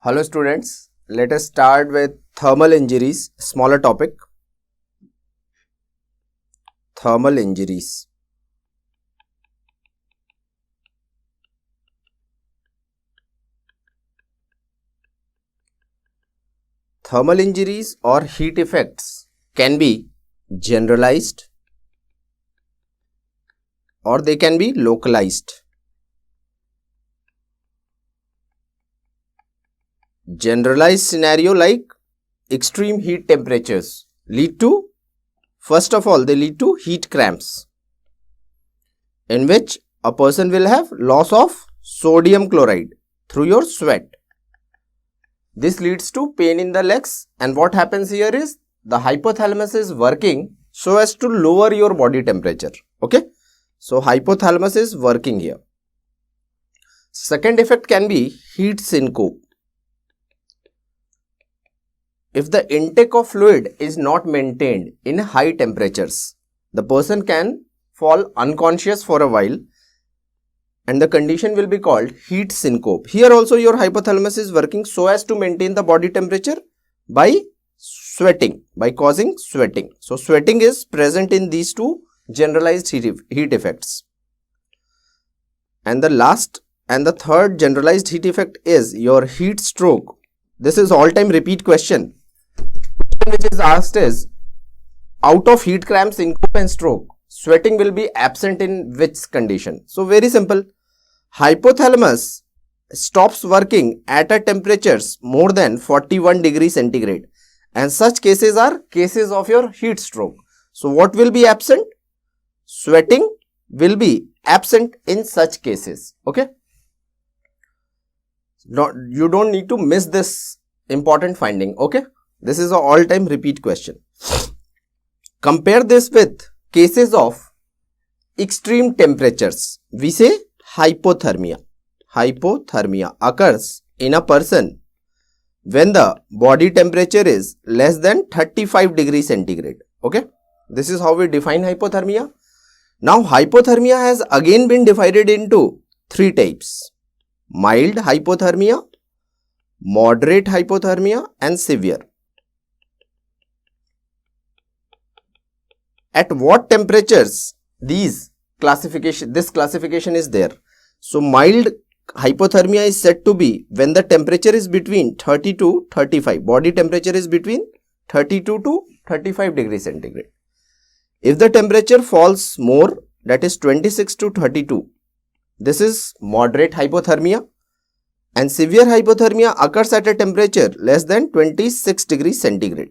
Hello students, let us start with thermal injuries, smaller topic. Thermal injuries. Thermal injuries or heat effects can be generalized or they can be localized. Generalized scenario like extreme heat temperatures lead to, first of all, they lead to heat cramps, in which a person will have loss of sodium chloride through your sweat. This leads to pain in the legs, and what happens here is the hypothalamus is working so as to lower your body temperature. Okay, so hypothalamus is working here. Second effect can be heat syncope. If the intake of fluid is not maintained in high temperatures, the person can fall unconscious for a while and the condition will be called heat syncope. Here also your hypothalamus is working so as to maintain the body temperature by sweating, by causing sweating. So sweating is present in these two generalized heat effects. And the last and the third generalized heat effect is your heat stroke. This is all-time repeat question. Which is asked is, out of heat cramp, syncope and stroke, sweating will be absent in which condition? So very simple. Hypothalamus stops working at a temperatures more than 41 degrees centigrade, and such cases are cases of your heat stroke. So what will be absent? Sweating will be absent in such cases. Okay. You don't need to miss this important finding. Okay. This is an all-time repeat question. Compare this with cases of extreme temperatures. We say hypothermia. Hypothermia occurs in a person when the body temperature is less than 35 degrees centigrade. Okay. This is how we define hypothermia. Now hypothermia has again been divided into three types: mild hypothermia, moderate hypothermia and severe. At what temperatures this classification is there? So mild hypothermia is said to be when the temperature is between 30 to 35. Body temperature is between 32 to 35 degrees centigrade. If the temperature falls more, that is 26 to 32, this is moderate hypothermia, and severe hypothermia occurs at a temperature less than 26 degrees centigrade.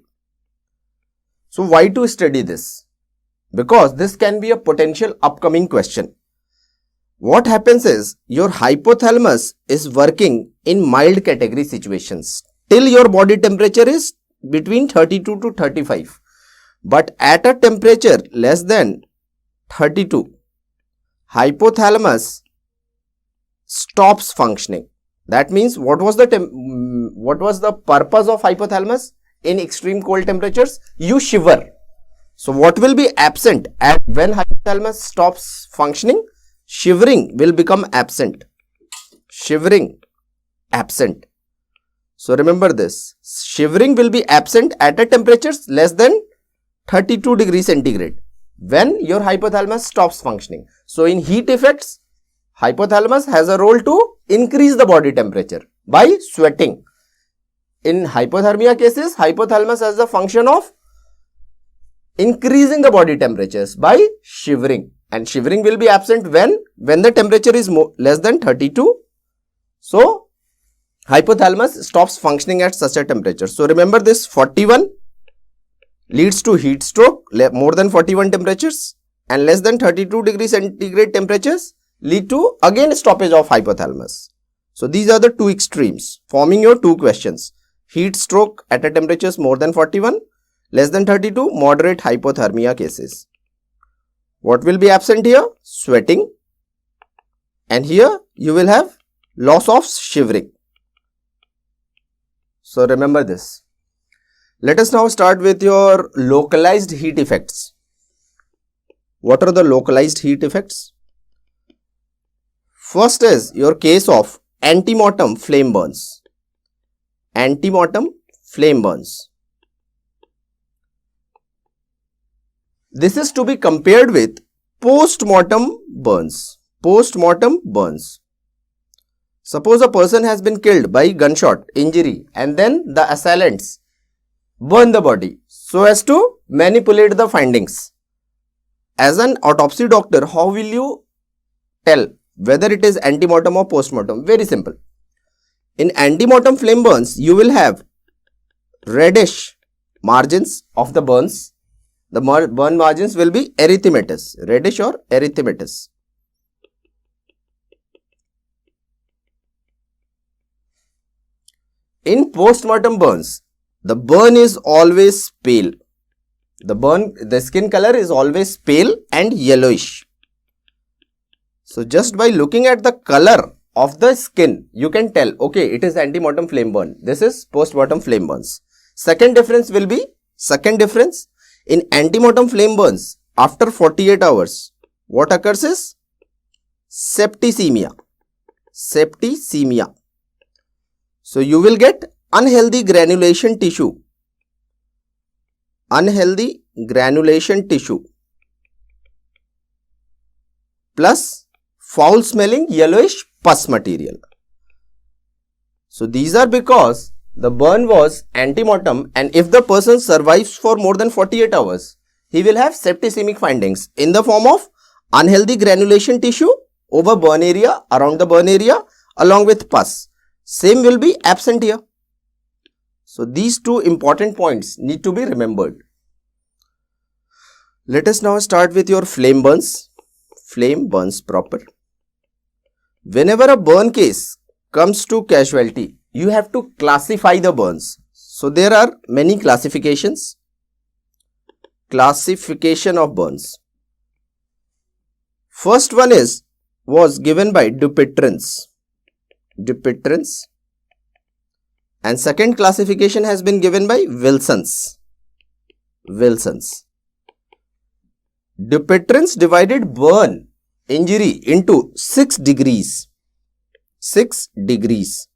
So why to study this? Because this can be a potential upcoming question. What happens is your hypothalamus is working in mild category situations till your body temperature is between 32 to 35. But at a temperature less than 32, hypothalamus stops functioning. That means what was the purpose of hypothalamus in extreme cold temperatures? You shiver. So what will be absent when hypothalamus stops functioning? Shivering will become absent. Shivering, absent. So remember this. Shivering will be absent at a temperatures less than 32 degrees centigrade when your hypothalamus stops functioning. So in heat effects, hypothalamus has a role to increase the body temperature by sweating. In hypothermia cases, hypothalamus has the function of increasing the body temperatures by shivering, and shivering will be absent when the temperature is less than 32. So hypothalamus stops functioning at such a temperature. So remember this: 41 leads to heat stroke, more than 41 temperatures, and less than 32 degrees centigrade temperatures lead to again stoppage of hypothalamus. So these are the two extremes forming your two questions: heat stroke at a temperatures more than 41, less than 32, moderate hypothermia cases. What will be absent here? Sweating. And here you will have loss of shivering. So remember this. Let us now start with your localized heat effects. What are the localized heat effects? First is your case of antemortem flame burns. Antemortem flame burns. This is to be compared with post-mortem burns. Post-mortem burns. Suppose a person has been killed by gunshot injury and then the assailants burn the body so as to manipulate the findings. As an autopsy doctor, how will you tell whether it is antemortem or postmortem? Very simple. In antemortem flame burns, you will have reddish margins of the burns. The burn margins will be erythematous, reddish or erythematous. In postmortem burns, the burn is always pale. The skin color is always pale and yellowish. So just by looking at the color of the skin, you can tell, okay, it is antemortem flame burn. This is postmortem flame burns. Second difference will be, in antemortem flame burns, after 48 hours, what occurs is septicemia. Septicemia. So you will get unhealthy granulation tissue. Unhealthy granulation tissue plus foul smelling yellowish pus material. So these are because the burn was antemortem, and if the person survives for more than 48 hours, he will have septicemic findings in the form of unhealthy granulation tissue over burn area, around the burn area, along with pus. Same will be absent here. So these two important points need to be remembered. Let us now start with your flame burns. Flame burns proper. Whenever a burn case comes to casualty, you have to classify the burns. So there are many classifications. Classification of burns. First one was given by Dupuytren's. And second classification has been given by Wilson's. Dupuytren's divided burn injury into 6 degrees. 6 degrees.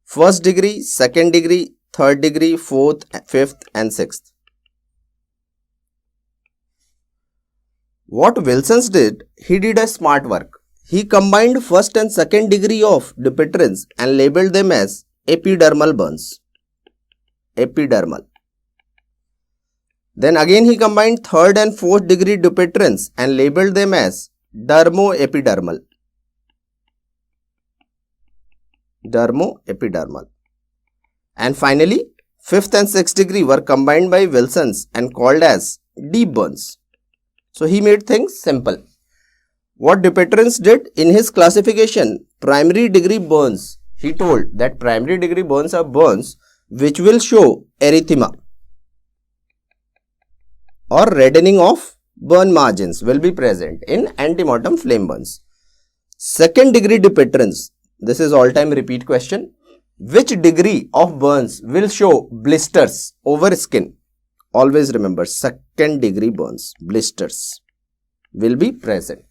First degree, second degree, third degree, fourth, fifth and sixth. What Wilson's did, he did a smart work. He combined first and second degree of Dupuytren's and labeled them as epidermal burns. Epidermal. Then again he combined third and fourth degree Dupuytren's and labeled them as dermoepidermal. Dermoepidermal. And finally, fifth and sixth degree were combined by Wilson's and called as deep burns. So he made things simple. What Dupuytren's did in his classification, primary degree burns, he told that primary degree burns are burns which will show erythema or reddening of burn margins will be present in antemortem flame burns. Second degree Dupuytren's, this is all time repeat question. Which degree of burns will show blisters over skin? Always remember, second degree burns, blisters will be present.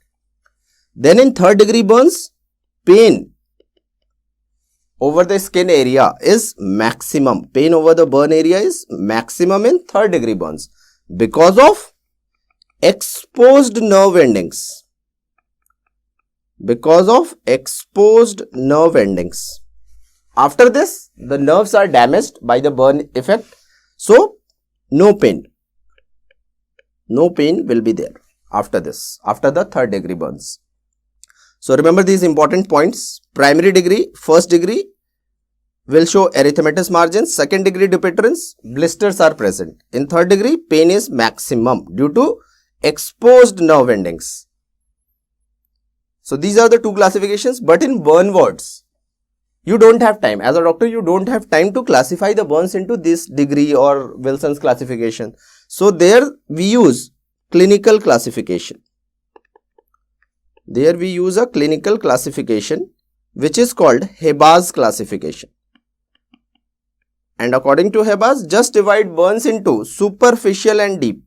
Then in third degree burns, pain over the skin area is maximum. Pain over the burn area is maximum in third degree burns because of exposed nerve endings. Because of exposed nerve endings. After this, the nerves are damaged by the burn effect. So, no pain. No pain will be there after this, after the third degree burns. So, remember these important points. Primary degree, first degree will show erythematous margins. Second degree Dupuytren's, blisters are present. In third degree, pain is maximum due to exposed nerve endings. So, these are the two classifications, but in burn wards, you don't have time. As a doctor, you don't have time to classify the burns into this degree or Wilson's classification. So, there we use clinical classification. There we use a clinical classification which is called Hebbar's classification. And according to Hebbar's, just divide burns into superficial and deep.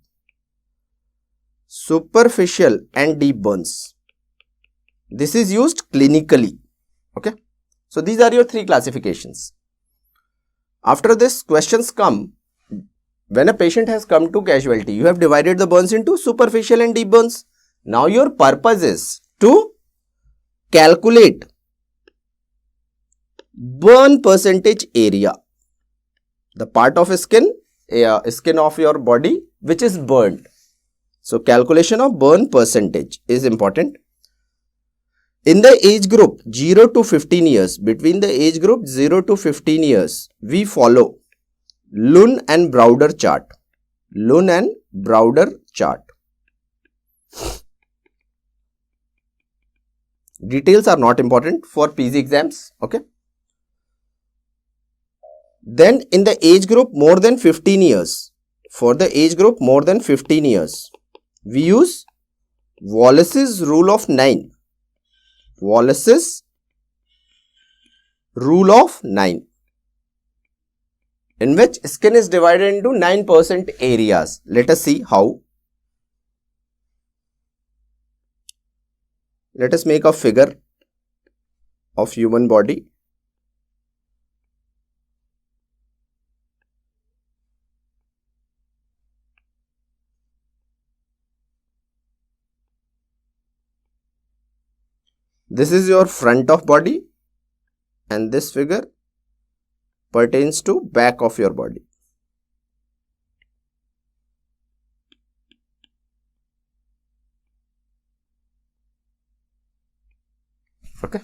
Superficial and deep burns. This is used clinically. Okay. So these are your three classifications. After this, questions come. When a patient has come to casualty, you have divided the burns into superficial and deep burns. Now your purpose is to calculate burn percentage area, the part of skin of your body which is burned. So calculation of burn percentage is important. In the age group 0 to 15 years, between the age group 0 to 15 years, we follow Lund and Browder chart. Lund and Browder chart. Details are not important for PG exams. Okay. Then in the age group more than 15 years, for the age group more than 15 years, we use Wallace's rule of 9. Wallace's rule of 9, in which skin is divided into 9% areas. Let us see how. Let us make a figure of human body. This is your front of body and this figure pertains to back of your body. Okay.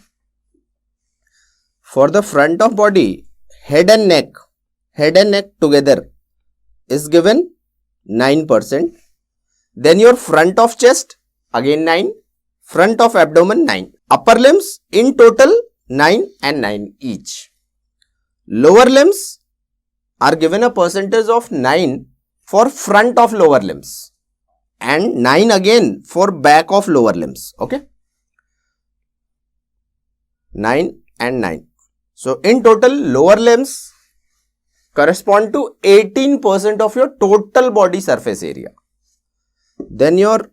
For the front of body, head and neck together is given 9%. Then your front of chest again 9, front of abdomen 9. Upper limbs in total 9 and 9 each. Lower limbs are given a percentage of 9 for front of lower limbs and 9 again for back of lower limbs. Okay. 9 and 9. So in total lower limbs correspond to 18% of your total body surface area. Then your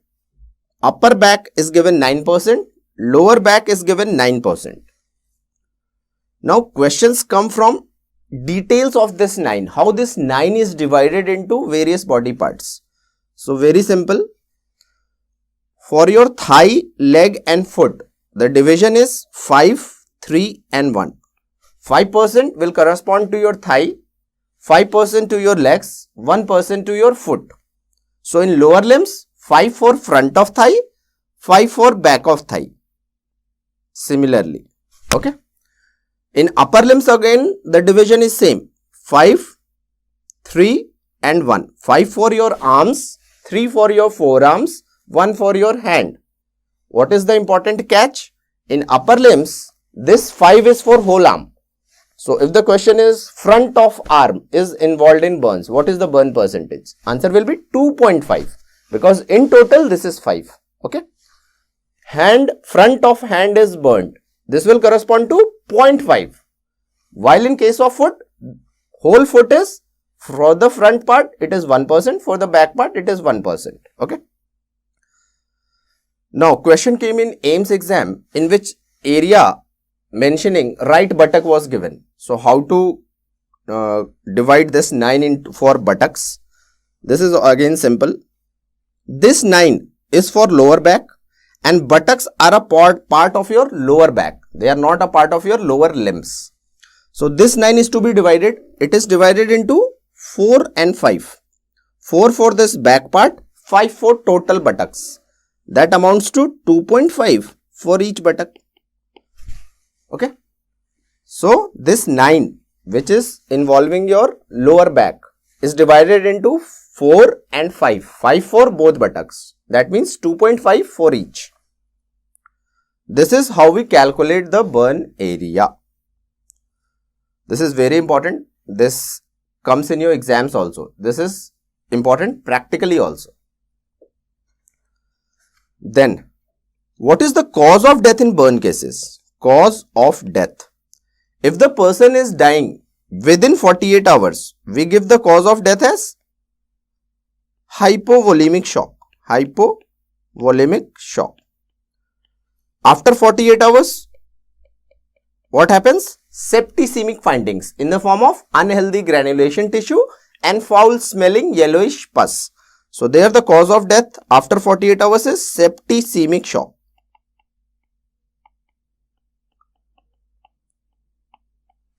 upper back is given 9%. Lower back is given 9%. Now questions come from details of this 9. How this 9 is divided into various body parts. So very simple. For your thigh, leg and foot, the division is 5, 3 and 1. 5% will correspond to your thigh, 5% to your legs, 1% to your foot. So in lower limbs, 5 for front of thigh, 5 for back of thigh. Similarly, okay. In upper limbs again, the division is same. 5, 3 and 1. 5 for your arms, 3 for your forearms, 1 for your hand. What is the important catch? In upper limbs, this 5 is for whole arm. So if the question is front of arm is involved in burns, what is the burn percentage? Answer will be 2.5 because in total this is 5. Okay. Hand, front of hand is burned. This will correspond to 0.5. While in case of foot, whole foot is, for the front part it is 1%, for the back part it is 1%. Okay. Now question came in AIIMS exam in which area mentioning right buttock was given. So how to divide this 9 into for buttocks? This is again simple. This 9 is for lower back and buttocks are a part of your lower back. They are not a part of your lower limbs. So this 9 is to be divided. It is divided into 4 and 5. 4 for this back part, 5 for total buttocks. That amounts to 2.5 for each buttock. Okay. So this 9 which is involving your lower back is divided into 4 and 5. 5 for both buttocks. That means 2.5 for each. This is how we calculate the burn area. This is very important. This comes in your exams also. This is important practically also. Then, what is the cause of death in burn cases? Cause of death. If the person is dying within 48 hours, we give the cause of death as hypovolemic shock. Hypovolemic shock. After 48 hours, what happens? Septicemic findings in the form of unhealthy granulation tissue and foul smelling yellowish pus. So there the cause of death after 48 hours is septicemic shock.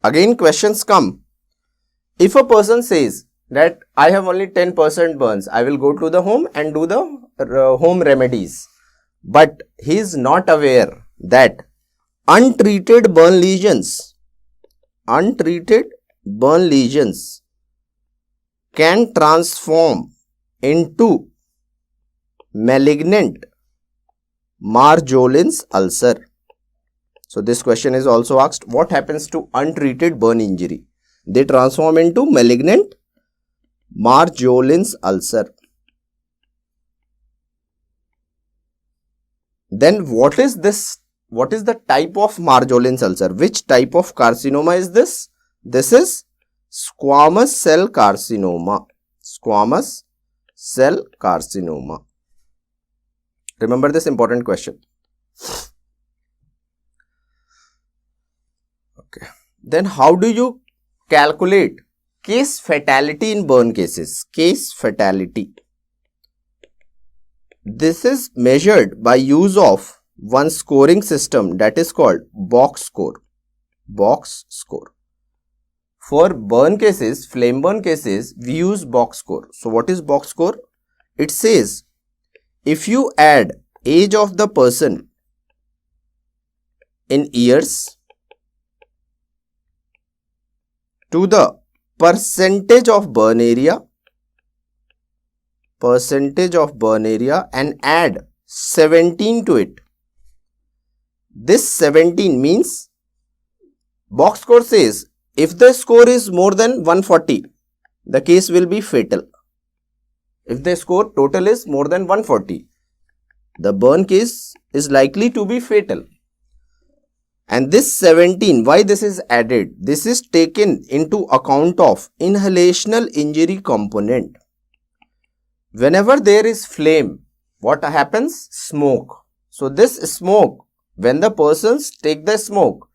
Again questions come. If a person says that I have only 10% burns, I will go to the home and do the home remedies. But he is not aware that untreated burn lesions can transform into malignant Marjolin's ulcer. So this question is also asked, what happens to untreated burn injury? They transform into malignant Marjolin's ulcer. Then what is this? What is the type of Marjolin's ulcer? Which type of carcinoma is this? This is squamous cell carcinoma. Squamous cell carcinoma. Remember this important question. Okay. Then how do you calculate case fatality in burn cases? Case fatality. This is measured by use of one scoring system that is called box score. Box score. For burn cases, flame burn cases, we use box score. So what is box score? It says if you add age of the person in years to the percentage of burn area and add 17 to it. This 17 means box score says if the score is more than 140, the case will be fatal. If the score total is more than 140, the burn case is likely to be fatal. And this 17, why this is added? This is taken into account of inhalational injury component. Whenever there is flame, what happens? Smoke. So this smoke, when the persons take the smoke,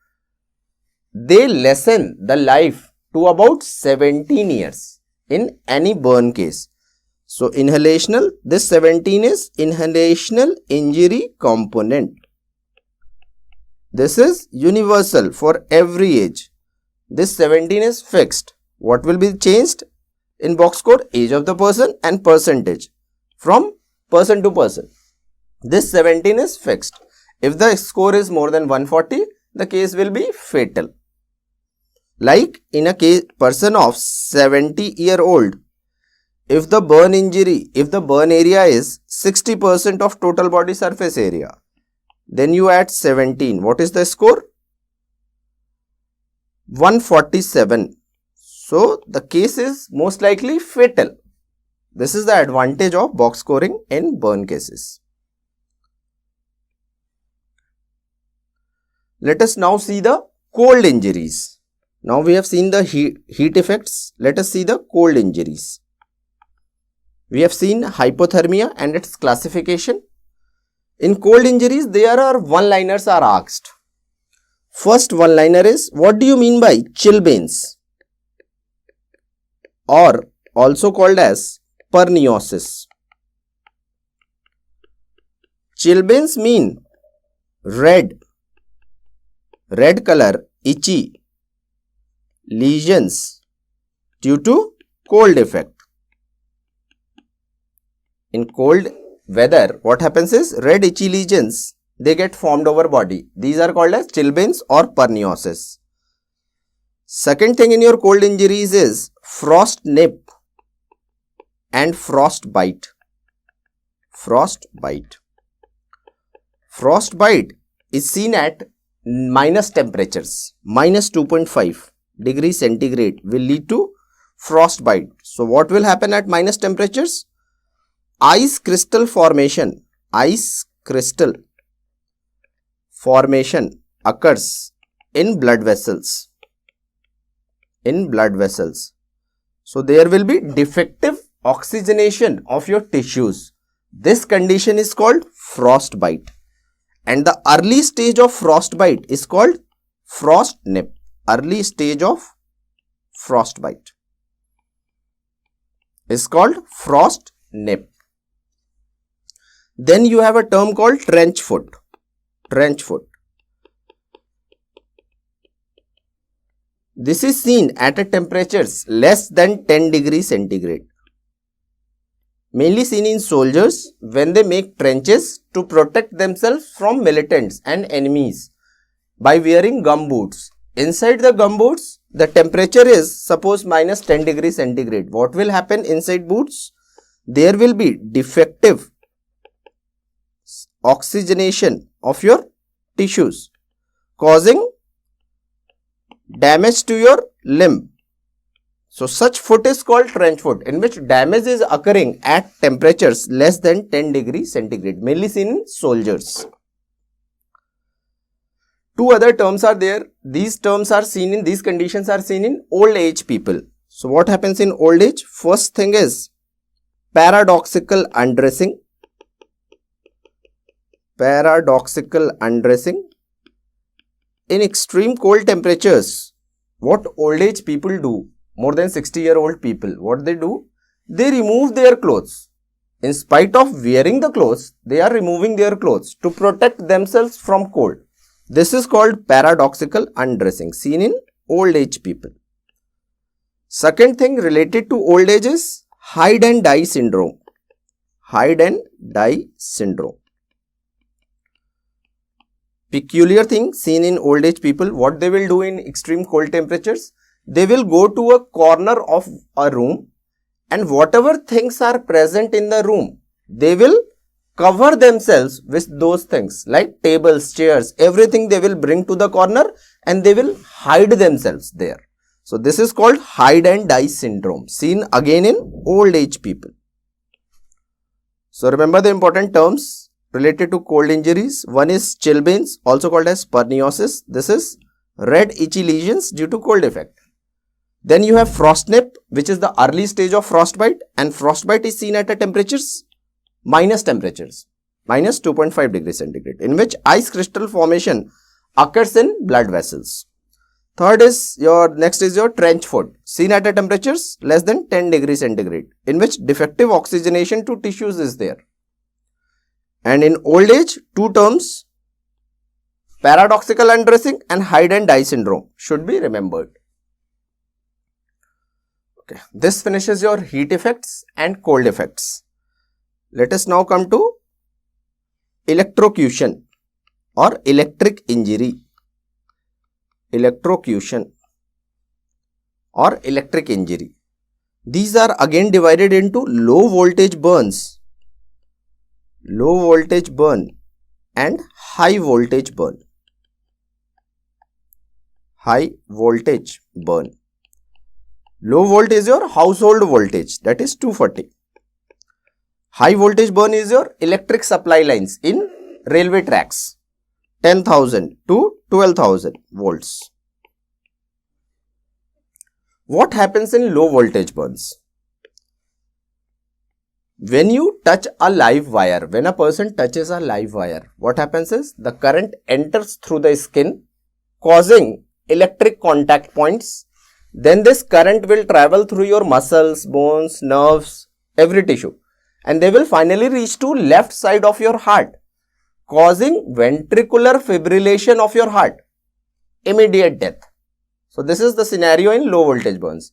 they lessen the life to about 17 years in any burn case. So inhalational, this 17 is inhalational injury component. This is universal for every age. This 17 is fixed. What will be changed in box score? Age of the person and percentage from person to person. This 17 is fixed. If the score is more than 140, the case will be fatal. Like in a case person of 70-year-old, if the burn area is 60% of total body surface area, then you add 17. What is the score? 147. So the case is most likely fatal. This is the advantage of box scoring in burn cases. Let us now see the cold injuries. Now we have seen the heat effects. Let us see the cold injuries. We have seen hypothermia and its classification. In cold injuries, there are one-liners are asked. First one-liner is, what do you mean by chilblains, or also called as perniosis? Chilblains mean red color, itchy lesions due to cold effect. In cold weather, what happens is red itchy lesions, they get formed over body. These are called as chilblains or perniosis. Second thing in your cold injuries is frost nip and frostbite. Frostbite is seen at minus temperatures. Minus 2.5 degrees centigrade will lead to frostbite. So what will happen at minus temperatures? Ice crystal formation occurs in blood vessels. So there will be defective oxygenation of your tissues. This condition is called frostbite. And the early stage of frostbite is called frost nip, early stage of frostbite, is called frost nip. Then you have a term called trench foot. Trench foot. This is seen at a temperatures less than 10 degrees centigrade. Mainly seen in soldiers when they make trenches to protect themselves from militants and enemies by wearing gumboots. Inside the gumboots, the temperature is suppose minus 10 degrees centigrade. What will happen inside boots? There will be defective oxygenation of your tissues, causing damage to your limb. So, such foot is called trench foot, in which damage is occurring at temperatures less than 10 degrees centigrade, mainly seen in soldiers. Two other terms are there. These terms are seen in, these conditions are seen in old age people. So, what happens in old age? First thing is paradoxical undressing. Paradoxical undressing. In extreme cold temperatures, what old age people do, more than 60-year-old people, what they do? They remove their clothes. In spite of wearing the clothes, they are removing their clothes to protect themselves from cold. This is called paradoxical undressing, seen in old age people. Second thing related to old age is hide and die syndrome. Hide and die syndrome. Peculiar thing seen in old age people, what they will do in extreme cold temperatures? They will go to a corner of a room and whatever things are present in the room, they will cover themselves with those things like tables, chairs, everything they will bring to the corner and they will hide themselves there. So, this is called hide and die syndrome, seen again in old age people. So, remember the important terms related to cold injuries. One is chilblains, also called as perniosis. This is red itchy lesions due to cold effect. Then you have frost nip, which is the early stage of frostbite, and frostbite is seen at a temperatures, minus temperatures, minus 2.5 degrees centigrade, in which ice crystal formation occurs in blood vessels. Third is next is your trench foot, seen at a temperatures less than 10 degrees centigrade, in which defective oxygenation to tissues is there. And in old age, two terms, paradoxical undressing and hide and die syndrome should be remembered. Okay, this finishes your heat effects and cold effects. Let us now come to electrocution or electric injury. Electrocution or electric injury. These are again divided into low voltage burns, low voltage burn and high voltage burn. High voltage burn. Low volt is your household voltage, that is 240. High voltage burn is your electric supply lines in railway tracks, 10,000 to 12,000 volts. What happens in low voltage burns? When you touch a live wire, when a person touches a live wire, what happens is the current enters through the skin, causing electric contact points. Then this current will travel through your muscles, bones, nerves, every tissue, and they will finally reach to left side of your heart, causing ventricular fibrillation of your heart, immediate death. So, this is the scenario in low voltage burns.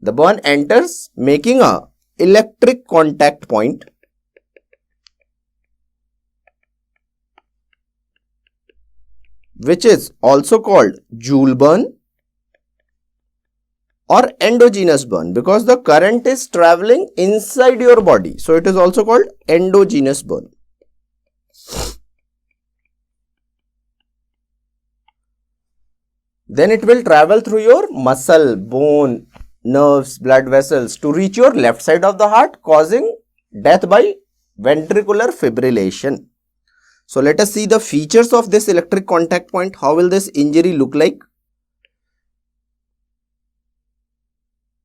The burn enters making a electric contact point, which is also called joule burn or endogenous burn, because the current is traveling inside your body. So, it is also called endogenous burn. Then it will travel through your muscle, bone, nerves, blood vessels to reach your left side of the heart, causing death by ventricular fibrillation. So, let us see the features of this electric contact point. How will this injury look like?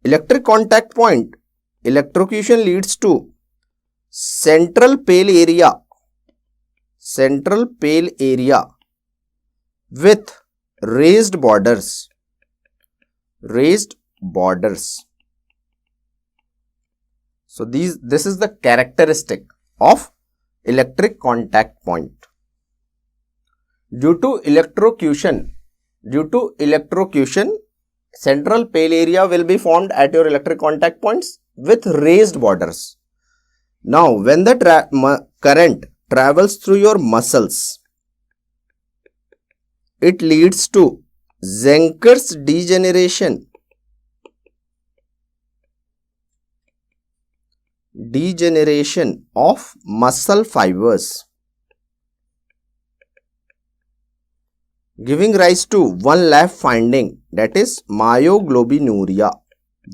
Electric contact point, electrocution leads to central pale area with raised borders. Raised borders. So this is the characteristic of electric contact point. Due to electrocution, central pale area will be formed at your electric contact points with raised borders. Now, when the current travels through your muscles, it leads to Zenker's degeneration. Degeneration of muscle fibers, giving rise to one lab finding, that is myoglobinuria,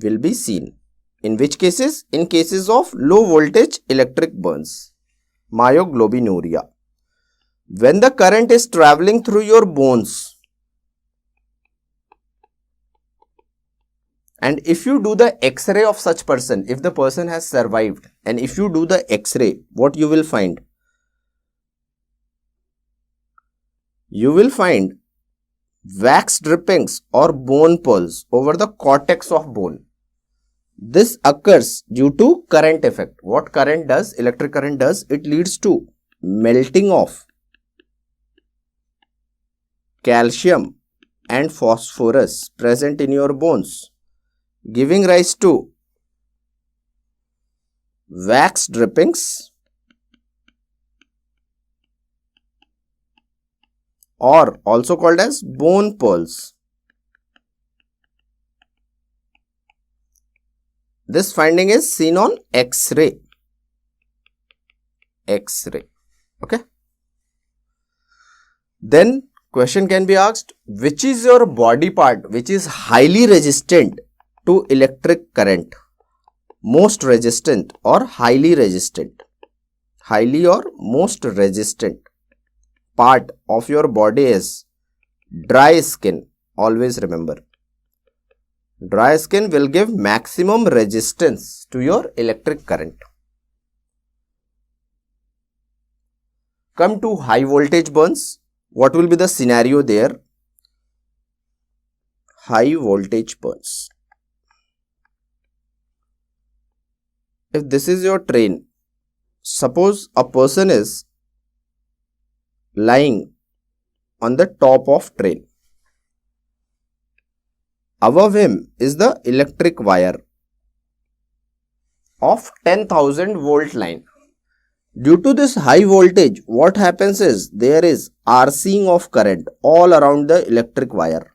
will be seen. In which cases? In cases of low voltage electric burns. Myoglobinuria. When the current is traveling through your bones, and if you do the X-ray of such person, if the person has survived, and if you do the X-ray, what you will find? You will find wax drippings or bone pearls over the cortex of bone. This occurs due to current effect. What current does? Electric current does? It leads to melting of calcium and phosphorus present in your bones, giving rise to wax drippings or also called as bone pearls. This finding is seen on X-ray. X-ray. Okay. Then question can be asked, which is your body part which is highly resistant to electric current? Most resistant or highly resistant? Highly or most resistant part of your body is dry skin. Always remember, dry skin will give maximum resistance to your electric current. Come to high voltage burns. What will be the scenario there? High voltage burns. If this is your train, suppose a person is lying on the top of train. Above him is the electric wire of 10,000 volt line. Due to this high voltage, what happens is there is arcing of current all around the electric wire.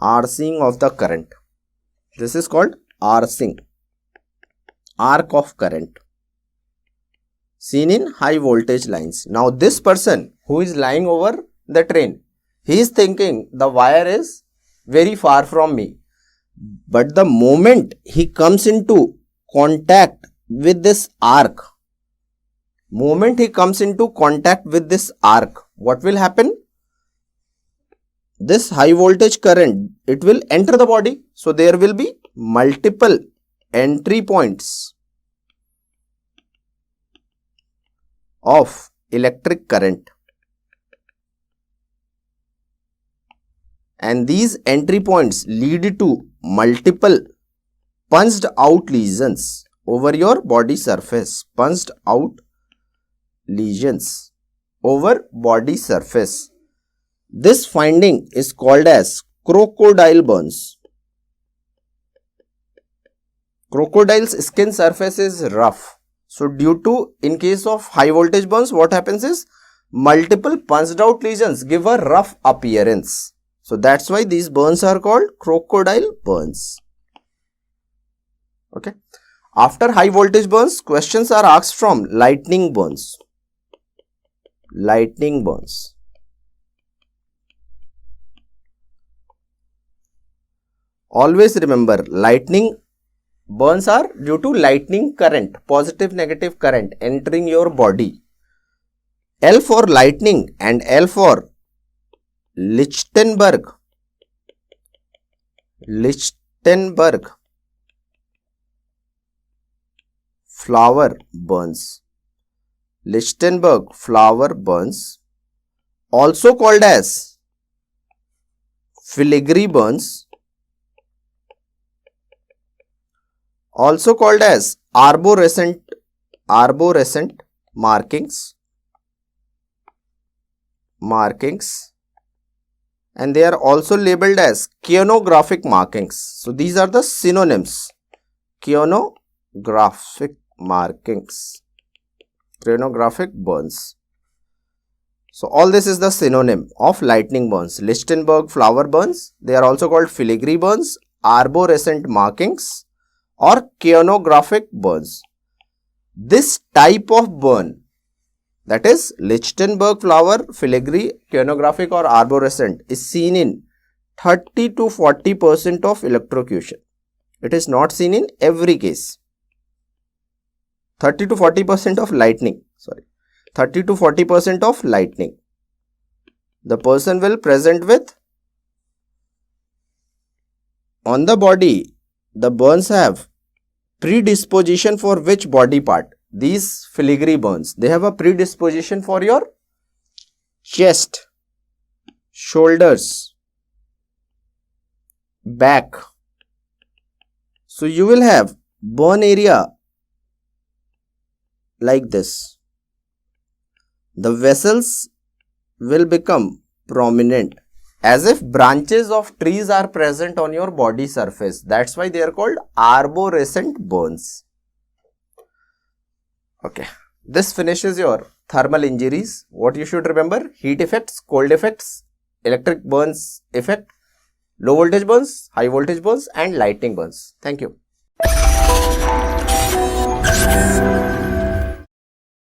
Arcing of the current. This is called arcing. Arc of current. Seen in high voltage lines. Now this person who is lying over the train, he is thinking the wire is very far from me. But the moment he comes into contact with this arc, what will happen? This high voltage current, it will enter the body. So there will be multiple entry points of electric current. And these entry points lead to multiple punched out lesions over your body surface. Punched out lesions over body surface. This finding is called as crocodile burns. Crocodile's skin surface is rough. So due to, in case of high voltage burns, what happens is multiple punched out lesions give a rough appearance. So that's why these burns are called crocodile burns. Okay. After high voltage burns, questions are asked from lightning burns. Lightning burns. Always remember, lightning burns are due to lightning current, positive negative current entering your body. L for lightning and L for Lichtenberg flower burns. Lichtenberg flower burns, also called as filigree burns, also called as arborescent markings, and they are also labeled as cheonographic markings. So these are the synonyms: cheonographic markings, cheonographic burns. So all this is the synonym of lightning burns. Lichtenberg flower burns, they are also called filigree burns, arborescent markings, or cheonographic burns. This type of burn, that is Lichtenberg flower, filigree, cheonographic or arborescent, is seen in 30 to 40% of electrocution. It is not seen in every case. 30 to 40% of lightning, 30 to 40% of lightning. The person will present with, on the body, the burns have predisposition for which body part? These filigree burns, they have a predisposition for your chest, shoulders, back. So you will have burn area like this. The vessels will become prominent, as if branches of trees are present on your body surface. That's why they are called arborescent burns. Okay, this finishes your thermal injuries. What you should remember: heat effects, cold effects, electric burns effect, low voltage burns, high voltage burns, and lightning burns. Thank you.